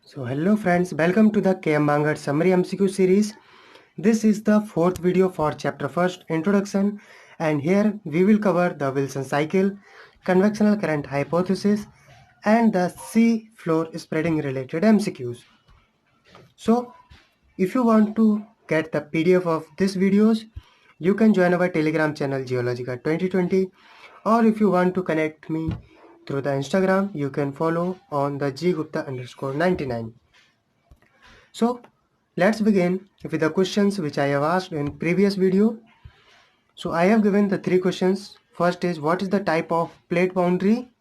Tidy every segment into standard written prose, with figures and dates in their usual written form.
So hello friends, welcome to the KM Bangar Summary MCQ series. This is the fourth video for chapter first introduction, and here we will cover the Wilson cycle, convectional current hypothesis and the sea floor spreading related MCQs. So if you want to get the PDF of these videos, you can join our Telegram channel Geologica 2020, or if you want to connect me through the Instagram, you can follow on the ggupta_99. So let's begin with the questions which I have asked in previous video. So I have given the three questions. First is, what is the type of plate boundary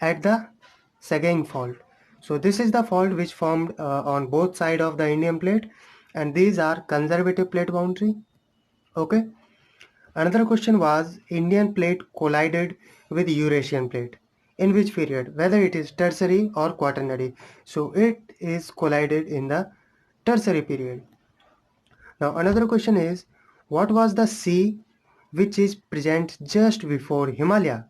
at the Sagaing fault? So this is the fault which formed on both sides of the Indian plate, and these are conservative plate boundary. Okay. Another question was, Indian plate collided with Eurasian plate. In which period? Whether it is tertiary or quaternary. So it is collided in the tertiary period. Now another question is, what was the sea which is present just before Himalaya?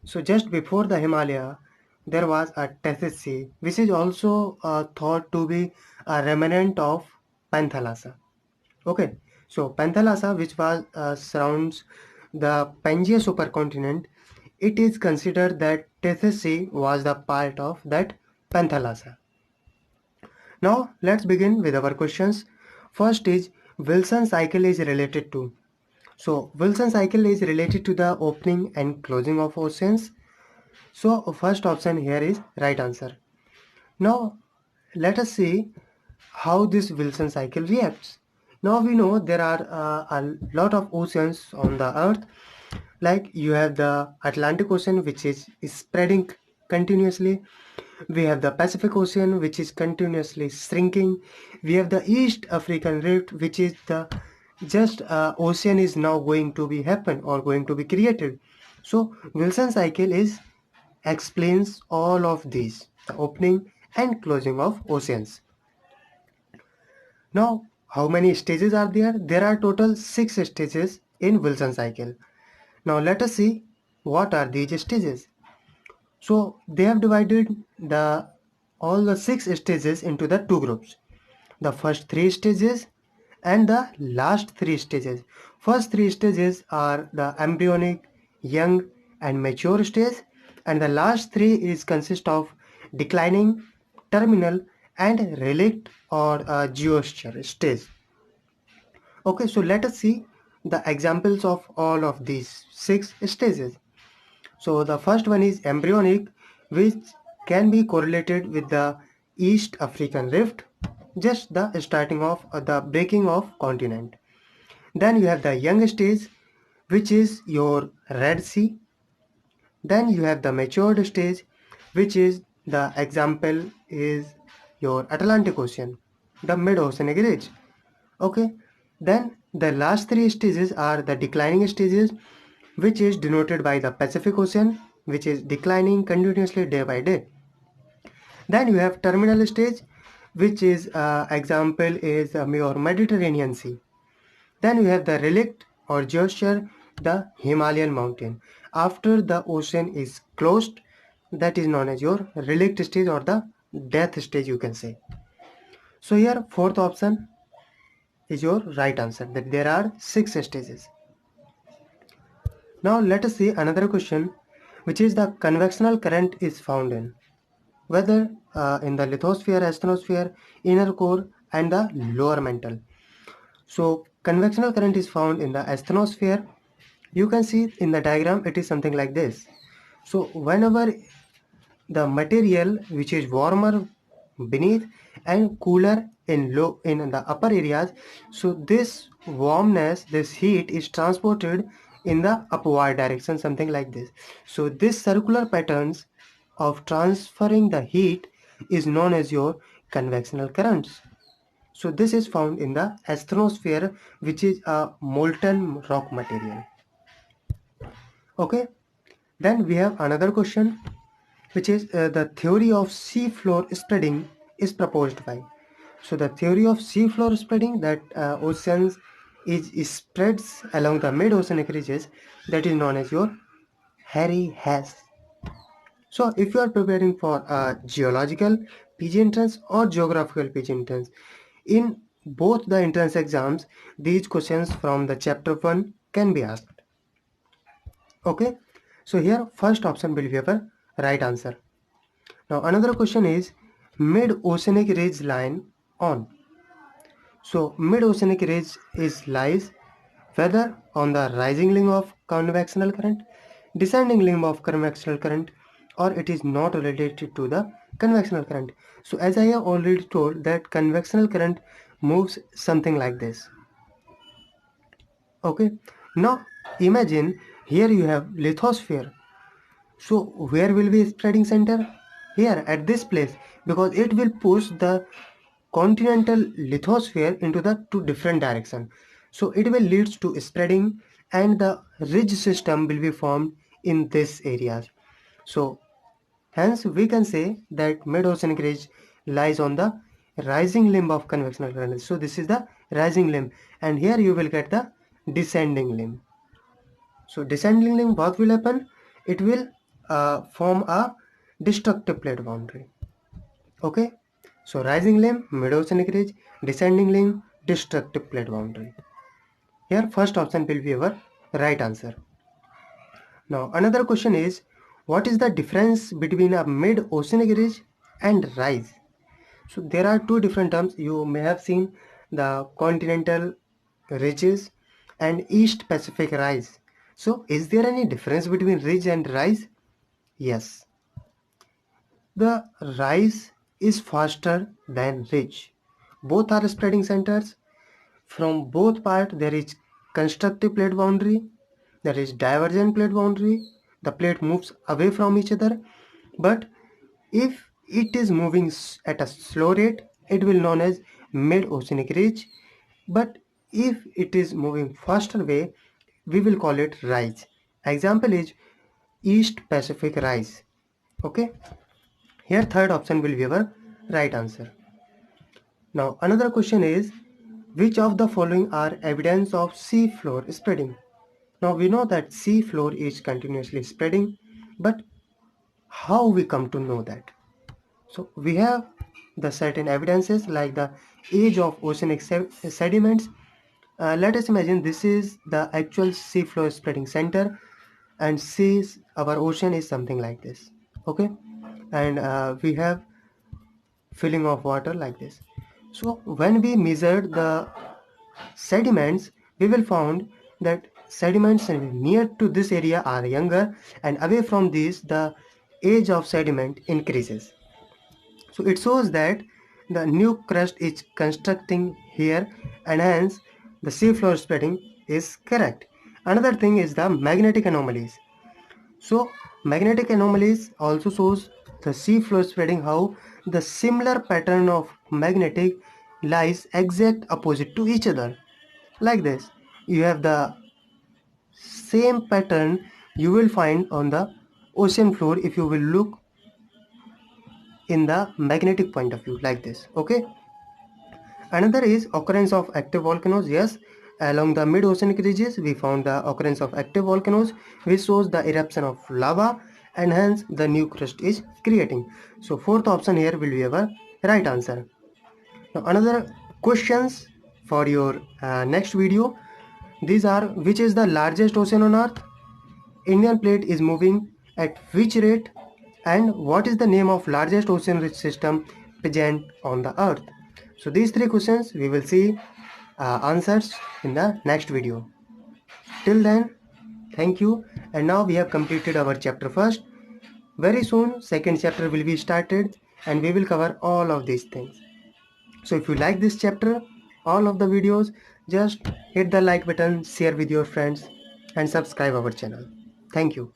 So just before the Himalaya, there was a Tethys Sea, which is also thought to be a remnant of Panthalassa. Okay, so Panthalassa, which was surrounds the Pangaea supercontinent, it is considered that Tethys Sea was the part of that Panthalassa. Now let's begin with our questions. First is, Wilson cycle is related to. So Wilson cycle is related to the opening and closing of oceans. So first option here is right answer. Now let us see how this Wilson cycle reacts. Now we know there are a lot of oceans on the earth. Like you have the Atlantic Ocean, which is spreading continuously. We have the Pacific Ocean, which is continuously shrinking. We have the East African Rift, which is the just ocean is now going to be happen or going to be created. So Wilson cycle is explains all of these, the opening and closing of oceans. Now, how many stages are there? There are total 6 stages in Wilson cycle. Now let us see what are these stages. So they have divided the all the 6 stages into the two groups. The first 3 stages and the last 3 stages. First 3 stages are the embryonic, young and mature stage, and the last 3 is consist of declining, terminal and relict or geosphere stage. Okay, so let us see the examples of all of these 6 stages. So the first one is embryonic, which can be correlated with the East African Rift, just the starting of the breaking of continent. Then you have the young stage, which is your Red Sea. Then you have the matured stage, which is the example is your Atlantic Ocean, the mid-oceanic ridge. Okay, then the last 3 stages are the declining stages, which is denoted by the Pacific Ocean, which is declining continuously day by day. Then you have terminal stage, which is example is your Mediterranean Sea. Then you have the relict or geosphere, the Himalayan mountain. After the ocean is closed, that is known as your relict stage or the death stage, you can say. So here fourth option is your right answer, that there are 6 stages. Now let us see another question, which is the convectional current is found in whether in the lithosphere, asthenosphere, inner core and the lower mantle. So convectional current is found in the asthenosphere. You can see in the diagram it is something like this. So whenever the material which is warmer beneath and cooler in low in the upper areas, so this warmness, this heat is transported in the upward direction, something like this. So this circular patterns of transferring the heat is known as your convectional currents. So this is found in the asthenosphere, which is a molten rock material. Okay, then we have another question, which is the theory of sea floor spreading is proposed by. So the theory of sea floor spreading, that oceans is spreads along the mid-oceanic ridges, that is known as your Harry Hess. So if you are preparing for a geological PG entrance or geographical PG entrance. In both the entrance exams, these questions from the chapter 1 can be asked. Okay, so here first option will be our right answer. Now another question is mid-oceanic ridge line on. So mid-oceanic ridge is lies whether on the rising limb of convectional current, descending limb of convectional current, or it is not related to the convectional current. So as I have already told that convectional current moves something like this. Okay, now imagine here you have lithosphere. So where will be spreading center? Here at this place, because it will push the continental lithosphere into the two different direction. So it will leads to spreading and the ridge system will be formed in this areas. So hence we can say that mid-oceanic ridge lies on the rising limb of convectional current. So this is the rising limb and here you will get the descending limb. So descending limb, what will happen? It will form a destructive plate boundary. Okay. So rising limb, mid-oceanic ridge, descending limb, destructive plate boundary. Here first option will be our right answer. Now another question is, what is the difference between a mid-oceanic ridge and rise? So there are two different terms. You may have seen the continental ridges and East Pacific rise. So is there any difference between ridge and rise? Yes. The rise is faster than ridge. Both are spreading centers. From both parts there is constructive plate boundary, there is divergent plate boundary. The plate moves away from each other. But if it is moving at a slow rate, it will known as mid-oceanic ridge. But if it is moving faster way, we will call it rise. Example is East Pacific rise. Okay. Here third option will be our right answer. Now another question is, which of the following are evidence of sea floor spreading? Now we know that sea floor is continuously spreading, but how we come to know that? So we have the certain evidences like the age of oceanic sediments. Let us imagine this is the actual sea floor spreading center and seas our ocean is something like this. Okay, and we have filling of water like this. So when we measured the sediments, we will found that sediments near to this area are younger and away from these the age of sediment increases. So it shows that the new crust is constructing here and hence the seafloor spreading is correct. Another thing is the magnetic anomalies. So magnetic anomalies also shows the seafloor spreading how the similar pattern of magnetic lies exact opposite to each other. Like this, you have the same pattern you will find on the ocean floor if you will look in the magnetic point of view like this. Okay. Another is occurrence of active volcanoes. Yes, along the mid-oceanic ridges, we found the occurrence of active volcanoes, which shows the eruption of lava, and hence the new crust is creating. So fourth option here will be our right answer. Now another questions for your next video. These are, which is the largest ocean on earth? Indian plate is moving at which rate? And what is the name of largest ocean ridge system present on the earth? So these three questions we will see answers in the next video. Till then, thank you. And now we have completed our chapter first. Very soon second chapter will be started and we will cover all of these things. So if you like this chapter, all of the videos, just hit the like button, share with your friends and subscribe our channel. Thank you.